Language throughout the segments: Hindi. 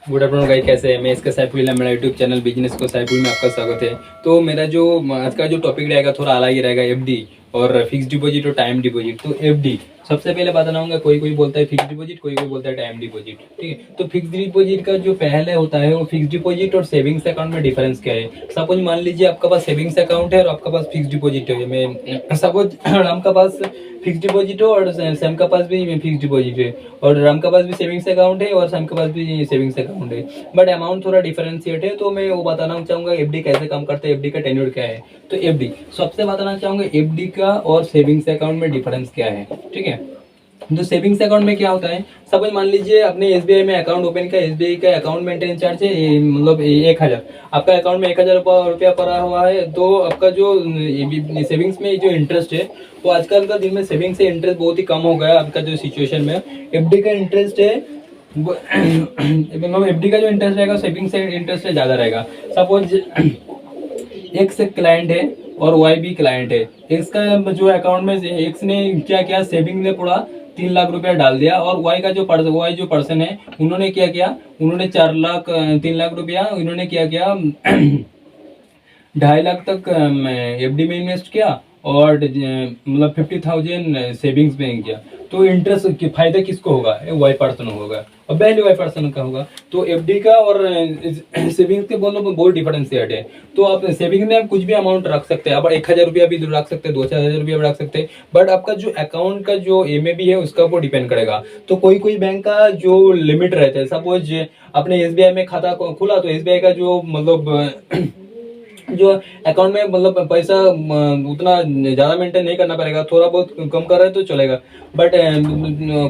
गुड आफ्टरनून गाइस, कैसे हैं? मैं इसका सैफुल, मेरा यूट्यूब चैनल बिजनेस को सैफुल में आपका स्वागत है। तो मेरा जो आज का जो टॉपिक रहेगा थोड़ा अलग ही रहेगा, एफडी और फिक्स डिपॉजिट और टाइम डिपॉजिट। तो एफडी सबसे पहले बताना, कोई कोई बोलता है फिक्स डिपॉजिट, कोई कोई बोलता है टाइम डिपॉजिट। ठीक है, तो फिक्स डिपॉजिट का जो पहले होता है वो फिक्स डिपॉजिट और सेविंग्स अकाउंट में डिफरेंस क्या है। सपोज मान लीजिए आपका पास सेविंग्स अकाउंट है और आपका पास फिक्स डिपॉजिट है। मैं सपोज राम का पास फिक्स डिपॉजिट हो और सैम का पास भी फिक्स डिपॉजिट है, और राम का पास भी सेविंग्स अकाउंट है और सैम के पास भी सेविंग्स अकाउंट है, बट अमाउंट थोड़ा डिफरेंशिएट है। तो मैं वो बताना चाहूंगा एफडी कैसे काम करता है, एफडी का टेन्योर क्या है। तो एफडी सबसे बताना चाहूंगा एफडी का और सेविंग्स अकाउंट में डिफरेंस क्या है। ठीक है, तो सेविंग्स अकाउंट में क्या होता है, सपोज मान लीजिए आपने एसबीआई में अकाउंट ओपन किया, एसबीआई का अकाउंट मेंटेनेंस चार्ज है मतलब 1000, आपका अकाउंट में 1000 रुपया पड़ा हुआ है। तो आपका जो सेविंग्स में जो इंटरेस्ट है वो आजकल का दिन में सेविंग्स से इंटरेस्ट बहुत ही कम हो गया आपका जो सिचुएशन में। एफडी का इंटरेस्ट है एफडी का जो इंटरेस्ट रहेगा सेविंग्स से इंटरेस्ट से ज्यादा रहेगा। सपोज एक्स क्लाइंट है और वाई भी क्लाइंट है। एक्स का जो अकाउंट में एक्स ने क्या किया, सेविंग में पूरा 3 लाख रुपया डाल दिया, और वाई का जो पर्सन है उन्होंने क्या किया, उन्होंने 3 लाख रुपया इन्होंने क्या किया 2.5 लाख तक एफडी में इन्वेस्ट किया और मतलब 50,000 सेविंग्स में किया। तो इंटरेस्ट फायदा किसको होगा, वाई पर्सन होगा और वैल्यू वाई पर्सन का होगा। तो एफडी का और सेविंग्स के बोलो बहुत डिफरेंशिएट है। तो आप सेविंग में आप कुछ भी अमाउंट रख सकते हैं, आप 1000 रुपया भी रख सकते हैं, 2-4 हजार रुपया भी रख सकते हैं, बट आपका जो अकाउंट का जो एमएबी है उसका ऊपर डिपेंड करेगा। तो कोई कोई बैंक का जो लिमिट रहता है, सपोज आपने एसबीआई में खाता खुला तो एसबीआई का जो मतलब जो अकाउंट में मतलब पैसा उतना ज्यादा मेंटेन नहीं करना पड़ेगा, थोड़ा बहुत कम कर रहे हैं तो चलेगा। बट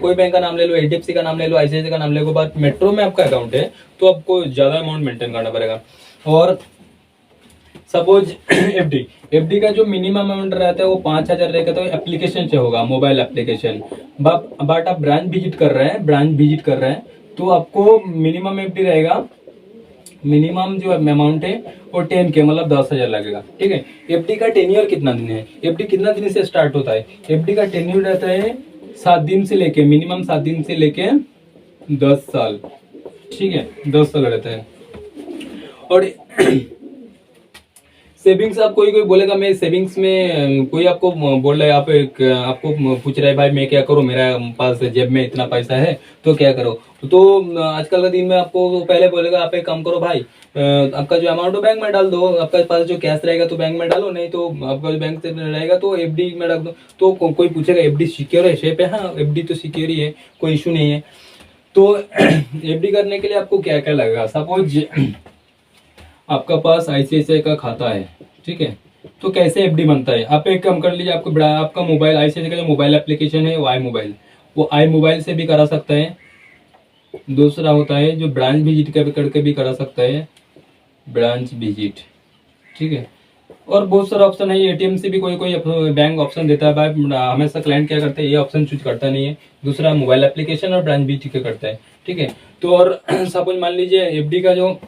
कोई बैंक का नाम ले लो, एचडीएफसी का नाम ले लो, आईसीआईसीआई का नाम ले लो, बट मेट्रो में आपका अकाउंट है तो आपको ज्यादा अमाउंट मेंटेन करना पड़ेगा। और सपोज एफडी का जो मिनिमम अमाउंट रहता है वो 5000 रहेगा, तो एप्लीकेशन से होगा, मोबाइल एप्लीकेशन। बट आप ब्रांच विजिट कर रहे हैं तो आपको मिनिमम एफडी रहेगा, मिनिमम जो अमाउंट है वो 10K मतलब 10,000 लगेगा। ठीक है, एफडी का टेन्योर कितना दिन है, एफडी कितना दिन से स्टार्ट होता है, एफडी का टेन्योर रहता है 7 दिन से लेके मिनिमम 7 दिन से लेके 10 साल। ठीक है, 10 साल रहता है। और सेविंग्स आप कोई कोई बोलेगा मैं सेविंग्स में, कोई आपको बोल रहा है, आपको पूछ रहा है भाई मैं क्या करूं, मेरा पास जेब में इतना पैसा है तो क्या करो। तो आजकल का दिन में आपको पहले बोलेगा आप एक काम करो भाई, आपका जो अमाउंट हो बैंक में डाल दो, आपका पास जो कैश रहेगा तो बैंक में डालो, नहीं तो आपका जो बैंक से रहेगा तो एफडी में रख दो। तो कोई पूछेगा एफडी सिक्योर है शेप है, हाँ एफडी तो सिक्योर ही है, कोई इशू नहीं है। तो एफडी करने के लिए आपको क्या क्या लगेगा, सपोज आपका पास आईसीआईसीआई का खाता है। ठीक है, तो कैसे एफडी बनता है, आप एक काम कर लीजिए, आपका मोबाइल आईसीआईसीआई का जो मोबाइल एप्लीकेशन है वो आई मोबाइल से भी करा सकता है। दूसरा होता है जो ब्रांच विजिट करके भी करा सकता है, ब्रांच विजिट। ठीक है, और बहुत सारा ऑप्शन है, एटीएम से भी कोई बैंक ऑप्शन देता है। भाई हमेशा क्लाइंट क्या करता है, ये ऑप्शन चूज करता नहीं है, दूसरा मोबाइल एप्लीकेशन और ब्रांच विजिट का करता है। ठीक है, तो और सपोज मान लीजिए एफडी का जो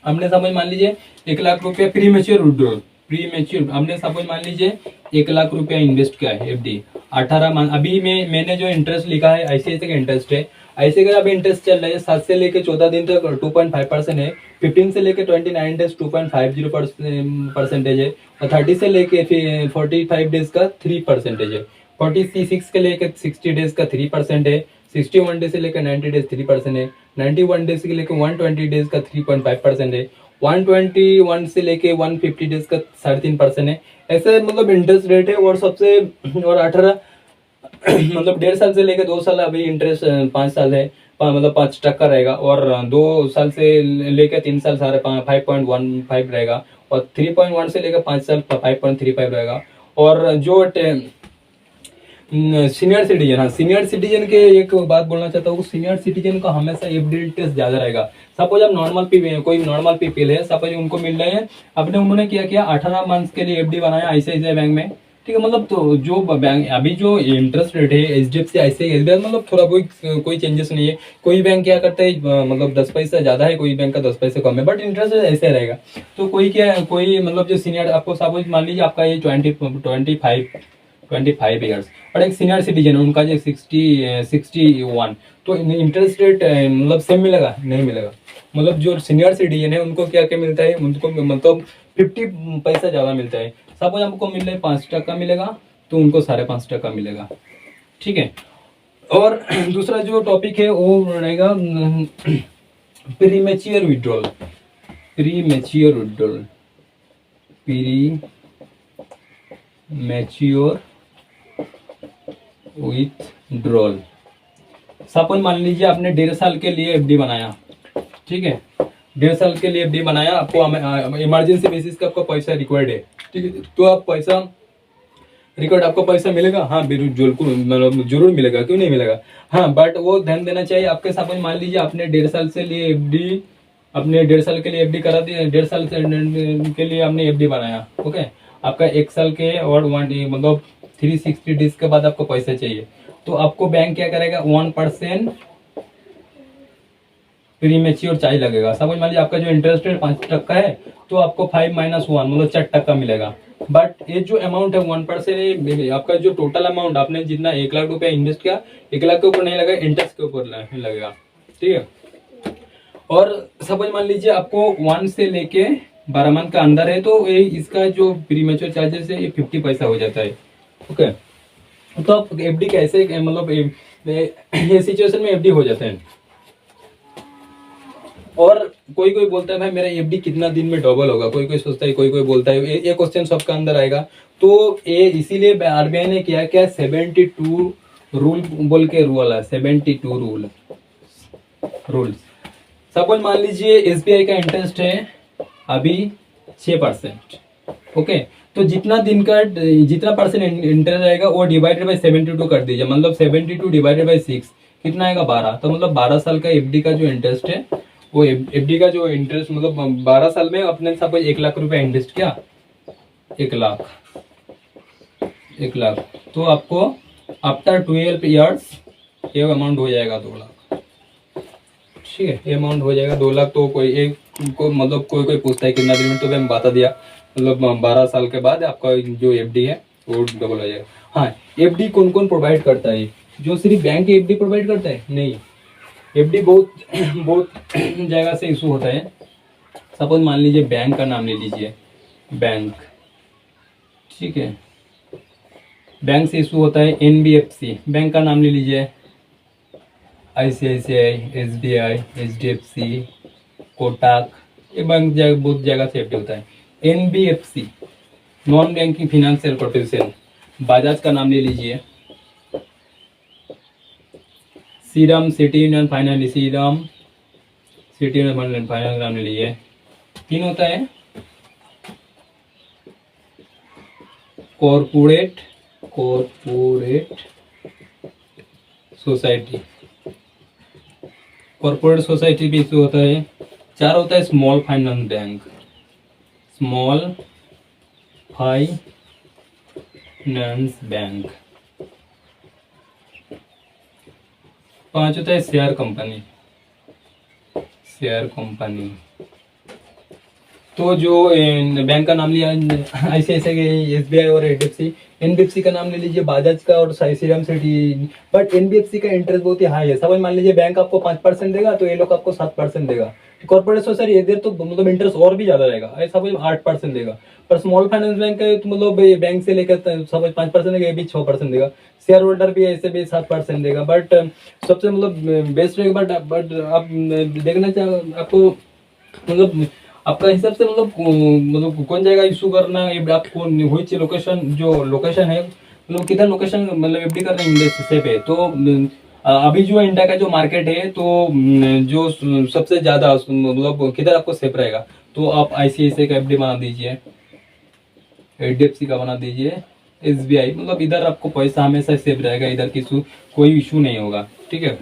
हमने सपोज मान लीजिए 1 लाख रुपया प्री मैच्योर हमने सपोज मान लीजिए 1 लाख रुपया इन्वेस्ट किया है एफडी 18 मंथ। अभी मैंने जो इंटरेस्ट लिखा है आईसीआईसीआई का इंटरेस्ट है, आईसीआईसीआई का अभी इंटरेस्ट चल रहा है 7 से लेके 14 दिन तक 2.5% है, 15 से लेके 29 डेज 2.50% है, और 30 से लेके 45 डेज का 3% है, 46 के लेके 60 डेज का 3% है, 61 डेज से लेकर 90 डेज 3% है, 91 डेज से लेकर 120 डेज का 3.5% है, 121 से लेके 150 डेज का 3.5% है। ऐसे मतलब इंटरेस्ट रेट है। और सबसे और 18 मतलब 1.5 साल से लेकर 2 साल अभी इंटरेस्ट 5 साल है, मतलब 5% रहेगा, और 2 साल से लेकर 3 साल सारे 5.15 रहेगा, और 3.1 से लेकर 5 साल 5.35 रहेगा। और जो सीनियर सिटीजन के एक बात बोलना चाहता हूँ, सीनियर सिटीजन का हमेशा एफडी इंटरेस्ट ज्यादा रहेगा। सपोज आप कोई नॉर्मल पीपल है, सपोज उनको मिल रहे हैं, उन्होंने क्या किया 18 मंथ के लिए एफडी बनाया आईसीआईसीआई बैंक में। ठीक है, मतलब तो जो बैंक अभी जो इंटरेस्ट रेट है एचडीएफसी आईसीआईसीआई एसबीआई मतलब थोड़ा कोई चेंजेस नहीं है। कोई बैंक क्या करता है मतलब 10 पैसा ज्यादा है, कोई बैंक का 10 पैसे कम है, बट इंटरेस्ट ऐसे रहेगा। तो कोई मतलब जो सीनियर, आपको सपोज मान लीजिए आपका ये 25 ईयर्स, और एक सीनियर सिटीजन है उनका जो 61, तो इंटरेस्ट रेट मतलब सेम मिलेगा? नहीं मिलेगा। मतलब जो सीनियर सिटीजन है उनको क्या क्या मिलता है, उनको मतलब 50 पैसा ज़्यादा मिलता है। सपोज हमको मिल रहा है 5% मिलेगा, तो उनको 5.5% मिलेगा। ठीक है। और दूसरा जो टॉपिक है वो रहेगा premature withdrawal. Premature withdrawal, premature withdrawal. Suppose मान लीजिए आपने 1.5 साल के लिए एफडी बनाया, ठीक है, 1.5 साल के लिए एफडी बनाया, आपको इमरजेंसी बेसिस का आपका पैसा रिक्वायर्ड है, ठीक है, तो आप पैसा रिकॉर्ड आपको पैसा मिलेगा, हाँ बिल्कुल, मतलब जरूर मिलेगा, क्यों नहीं मिलेगा। हाँ, बट वो ध्यान देना चाहिए आपके साथ। मान लीजिए आपने 1.5 साल से लिए एफडी, अपने 1.5 साल के लिए एफडी करा दी, 1.5 साल के लिए आपने एफडी बनाया, ओके, आपका 1 साल के और मतलब 360 डेज के बाद आपको पैसा चाहिए, तो आपको बैंक क्या करेगा, 1% प्रीमेच्योर चार्ज लगेगा। समझ मान लीजिए आपका जो इंटरेस्ट रेट 5% है, तो आपको 5 - 1 मतलब 4% मिलेगा। बट ये जो अमाउंट है 1%, आपका जो टोटल अमाउंट आपने जितना 1 लाख रुपया इन्वेस्ट किया, 1 लाख के ऊपर नहीं लगेगा, इंटरेस्ट के ऊपर लगेगा, ठीक है। और समझ मान लीजिए आपको 1 से लेके 12 मंथ का अंदर है, तो ये इसका जो प्रीमेच्योर चार्जेस है ये 50 पैसा हो जाता है, ओके। तो आप एफडी कैसे, मतलब ये सिचुएशन में एफडी हो जाते हैं। और कोई कोई बोलता है भाई मेरा एफडी कितना दिन में डबल होगा, कोई कोई सोचता है, कोई कोई बोलता है, ये क्वेश्चन सबका अंदर आएगा। तो ये इसीलिए आरबीआई ने क्या क्या 72 रूल बोल के रूल है, 72 रूल्स। सपोज मान लीजिए एसबीआई का इंटरेस्ट है अभी 6%, ओके, तो जितना दिन का जितना परसेंट इंटरेस्ट आएगा वो डिवाइडेड बाई 72 कर दीजिए, मतलब 72 डिवाइडेड बाई 6 कितना आएगा, 12। तो मतलब 12 साल का एफडी का जो इंटरेस्ट है, वो एफडी का जो इंटरेस्ट, मतलब 12 साल में अपने सपोज 1 लाख रुपया इन्वेस्ट किया, 1 लाख, तो आपको आफ्टर 12 ईयर्स ये अमाउंट हो जाएगा 2 लाख, ठीक है, ये अमाउंट हो जाएगा 2 लाख। तो कोई एक को मतलब कोई कोई पूछता है कितना दिन में, तो मैं बता दिया, मतलब 12 साल के बाद आपका जो एफडी है वो डबल हो जाएगा। हाँ, एफडी कौन कौन प्रोवाइड करता है? जो सिर्फ बैंक एफडी प्रोवाइड करता है? नहीं, एफडी बहुत बहुत जगह से इशू होता है। सपोज मान लीजिए बैंक का नाम ले लीजिए, बैंक, ठीक है, बैंक से इशू होता है। एनबीएफसी बैंक का नाम ले लीजिए, आईसीआईसीआई, एसबीआई, एचडीएफसी, कोटक, ये बैंक बहुत जगह से एफडी होता है। NBFC non banking financial corporation, Bajaj का नाम ले लीजिए, serum city union finance, serum city union finance नाम ले लीजिए। 3 होता है कॉर्पोरेट सोसाइटी, कॉर्पोरेट सोसाइटी भी इशू होता है। 4 होता है small finance bank, small finance bank. 5 होता है शेयर कंपनी, तो जो बैंक का नाम लिया आईसीआईसीआई, एसबीआई और एचडीएफसी। एनबीएफसी का नाम ले लीजिए, बजाज का और सीरम सिटी। बट एनबीएफसी का इंटरेस्ट बहुत ही हाई है। समझ मान लीजिए बैंक आपको 5% देगा, तो ये लोग आपको 7% देगा। कॉर्पोरेट सोसाइटी इधर तो मतलब इंटरेस्ट और भी ज्यादा रहेगा, ऐसा 8% देगा। पर स्मॉल फाइनेंस बैंक है तो मतलब बैंक से लेकर समझ 5% देगा, ये भी 6% देगा। शेयर होल्डर भी ऐसे भी 7% देगा। बट सबसे मतलब बेस्ट रहेगा। बट आप देखना चाहे आपको मतलब आपका हिसाब से मतलब कौन जाएगा इशू करना, आपको व्हिच लोकेशन, जो लोकेशन है मतलब किधर लोकेशन मतलब एफडी करना इंडिया पे। तो अभी जो इंडिया का जो मार्केट है, तो जो सबसे ज्यादा मतलब किधर आपको सेफ रहेगा, तो आप आईसीआईसीआई का एफडी बना दीजिए, एचडीएफसी का बना दीजिए, एसबीआई, मतलब इधर आपको पैसा हमेशा सेफ रहेगा, इधर कोई इशू नहीं होगा, ठीक है।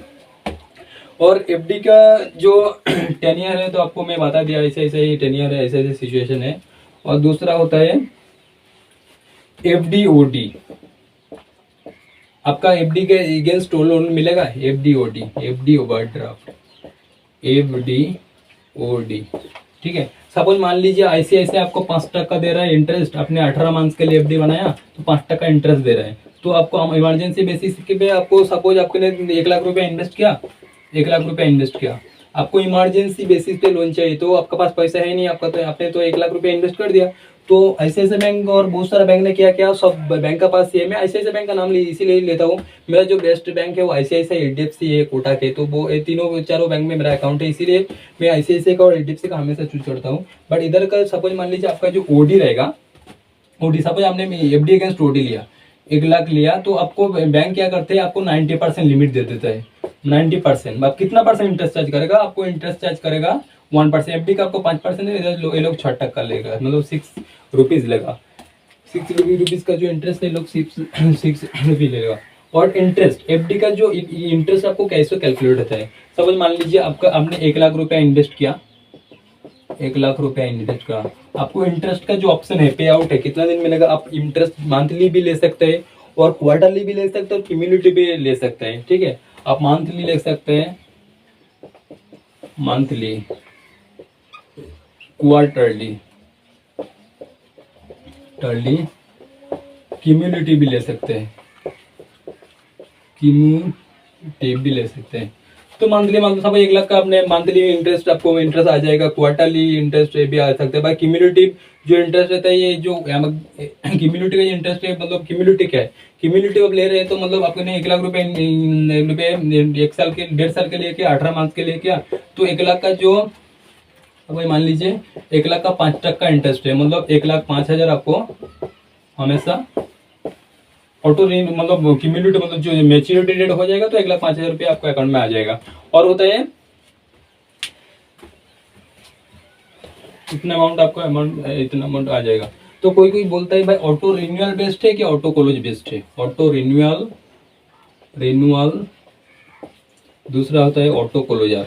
और एफडी का जो टेनियर है, तो आपको मैं बता दिया, ऐसे ऐसे ही टेनियर है, ऐसे ऐसे सिचुएशन है। और दूसरा होता है एफडीओडी, आपका एफडी के अगेंस्ट लोन मिलेगा, एफडीओडी, एफडी ओवरड्राफ्ट, एफडीओडी, ठीक है। सपोज मान लीजिए आईसीआईसीआई आपको 5% दे रहा है इंटरेस्ट, आपने 18 मंथ के लिए एफडी बनाया, तो 5% इंटरेस्ट दे रहा है। तो आपको इमरजेंसी बेसिस पे आपको सपोज आपने 1 लाख रुपया इन्वेस्ट किया, 1 लाख रुपया इन्वेस्ट किया, आपको इमरजेंसी बेसिस पे लोन चाहिए, तो आपके पास पैसा है नहीं आपका, तो आपने तो 1 लाख रुपया इन्वेस्ट कर दिया। तो ICICI बैंक और बहुत सारा बैंक ने क्या किया, सब बैंक का पास है। मैं ICICI बैंक का नाम इसीलिए लेता हूँ, मेरा जो बेस्ट बैंक है वो ICICI, HDFC है, कोटक है, तो वो तीनों चारों बैंक में मेरा अकाउंट है, इसीलिए मैं ICICI का और HDFC का हमेशा चूज करता हूँ। बट इधर का सपोज मान लीजिए आपका जो OD रहेगा, OD सपोज आपने FD अगेंस्ट OD लिया, 1 लाख लिया, तो आपको बैंक क्या करते हैं, आपको 90% लिमिट दे देता है। 90%, आप कितना परसेंट इंटरेस्ट चार्ज करेगा, आपको इंटरेस्ट चार्ज करेगा 1%। FD का आपको 5% है, इधर ये लोग 6% लेगा, मतलब 6 रुपीज लेगा। 6 रुपीज का जो इंटरेस्ट है, लोग 6 रुपीज लेगा। और इंटरेस्ट FD का जो इंटरेस्ट आपको कैसे कैलकुलेट होता है, सपोज मान लीजिए आपने 1 लाख रुपया इन्वेस्ट किया, 1 लाख रुपया इन्वेस्ट करा, आपको इंटरेस्ट का जो ऑप्शन है, पे आउट है, कितना दिन मिलेगा, आप इंटरेस्ट मंथली भी ले सकते हैं और क्वार्टरली भी ले सकते हैं और क्यूमुलेटिव भी ले सकते हैं। ठीक है, आप मंथली ले सकते हैं, मंथली, क्वार्टरली, टर्ली, क्यूमुलेटिव भी ले सकते हैं, क्यूमुलेटिव भी ले सकते हैं। तो मंथली मतलब सब 1 लाख का अपने मंथली इंटरेस्ट, आपको इंटरेस्ट आ जाएगा, क्वार्टरली इंटरेस्ट भी आ सकता है। भाई क्यूमुलेटिव जो इंटरेस्ट रहता है, ये जो क्यूमुलेटिव का इंटरेस्ट है, मतलब क्यूमुलेटिव क्या है, क्यूमुलेटिव आप ले रहे हैं तो मतलब आपने 1 लाख रुपए 1 साल के 1.5 साल के लिए किया, 18 मंथ के लिए किया, तो 1 लाख का जो भाई मान लीजिए 1 लाख का 5% इंटरेस्ट है, मतलब 1,05,000 आपको हमेशा ऑटो मतलब क्यूमुलेटिव, मतलब जो मैच्योरिटी डेट हो जाएगा तो 1,05,000 रुपया आपके अकाउंट में आ जाएगा। और होता है इतना अमाउंट, आपका अमाउंट इतना अमाउंट आ जाएगा। तो कोई कोई बोलता है भाई ऑटो रिन्यूअल बेस्ट है कि ऑटो क्लोज बेस्ट है। ऑटो रिन्यूअल, दूसरा होता है auto closure.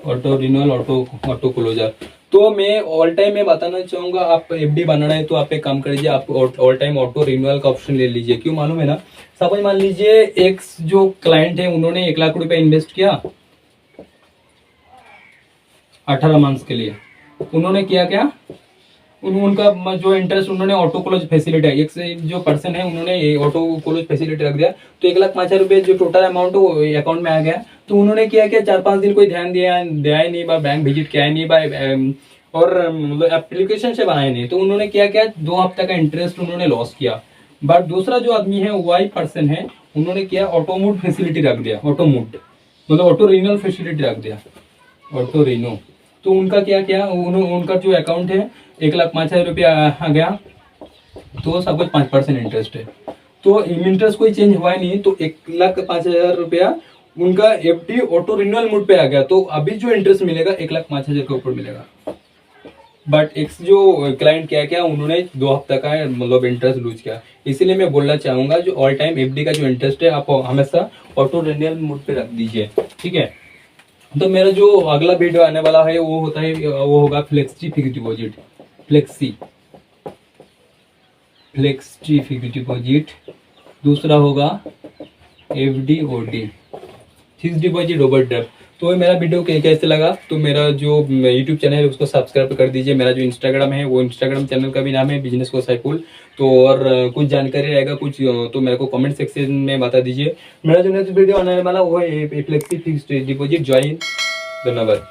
Auto renewal, auto closure. तो मैं ऑल टाइम में बताना चाहूंगा, आप FD बनाना है तो आप एक काम कर लीजिए, आप ऑल टाइम ऑटो रिन्यूअल का ऑप्शन ले लीजिए। क्यों मालूम है ना, सपोज मान लीजिए एक जो क्लाइंट है उन्होंने 1 लाख रुपया इन्वेस्ट किया 18 मंथ्स के लिए, उन्होंने किया क्या, उनका जो इंटरेस्ट उन्होंने ऑटो क्लोज फैसिलिटी है, एक से जो पर्सन है उन्होंने ऑटो क्लोज फैसिलिटी रख दिया, तो 1,05,000 रुपये जो टोटल अमाउंट वो अकाउंट में आ गया। तो उन्होंने किया क्या, 4-5 दिन कोई ध्यान दिया ही नहीं, बा बैंक विजिट किया ही नहीं, बा और मतलब एप्लीकेशन से बनाए नहीं, तो उन्होंने किया क्या, 2 हफ्ते का इंटरेस्ट उन्होंने लॉस किया। बट दूसरा जो आदमी है, वाई पर्सन है, उन्होंने किया ऑटो मूड फैसिलिटी रख दिया, ऑटो मूड मतलब ऑटो रिन्यूअल फैसिलिटी रख दिया, ऑटो रिन्यू। तो उनका क्या किया, उनका जो अकाउंट है 1,05,000 रुपया आ गया, तो सब कुछ 5% इंटरेस्ट है, तो इंटरेस्ट कोई चेंज हुआ नहीं, तो 1,05,000 रुपया उनका FD ऑटो रिन्यूअल मोड पे आ गया। तो अभी जो इंटरेस्ट मिलेगा 1,05,000 के ऊपर मिलेगा। बट एक जो क्लाइंट क्या किया, उन्होंने 2 हफ्ते का मतलब इंटरेस्ट लूज किया। इसीलिए मैं बोलना चाहूंगा जो ऑल टाइम FD का जो इंटरेस्ट है आप हमेशा ऑटो रिन्यूअल मोड पे रख दीजिए। ठीक है, तो मेरा जो अगला वीडियो आने वाला है वो होगा flexi fix deposit, flexi fix deposit. दूसरा होगा FD OD, fix deposit overdraft. तो मेरा वीडियो कैसे लगा, तो मेरा जो यूट्यूब चैनल है उसको सब्सक्राइब कर दीजिए। मेरा जो इंस्टाग्राम है वो इंस्टाग्राम चैनल का भी नाम है बिजनेस को साइफुल। तो और कुछ जानकारी रहेगा कुछ तो मेरे को कमेंट सेक्शन में बता दीजिए। मेरा जो नेक्स्ट वीडियो आने वाला वो है फ्लेक्सी फिक्स डिपॉजिट ज्वाइन। धन्यवाद।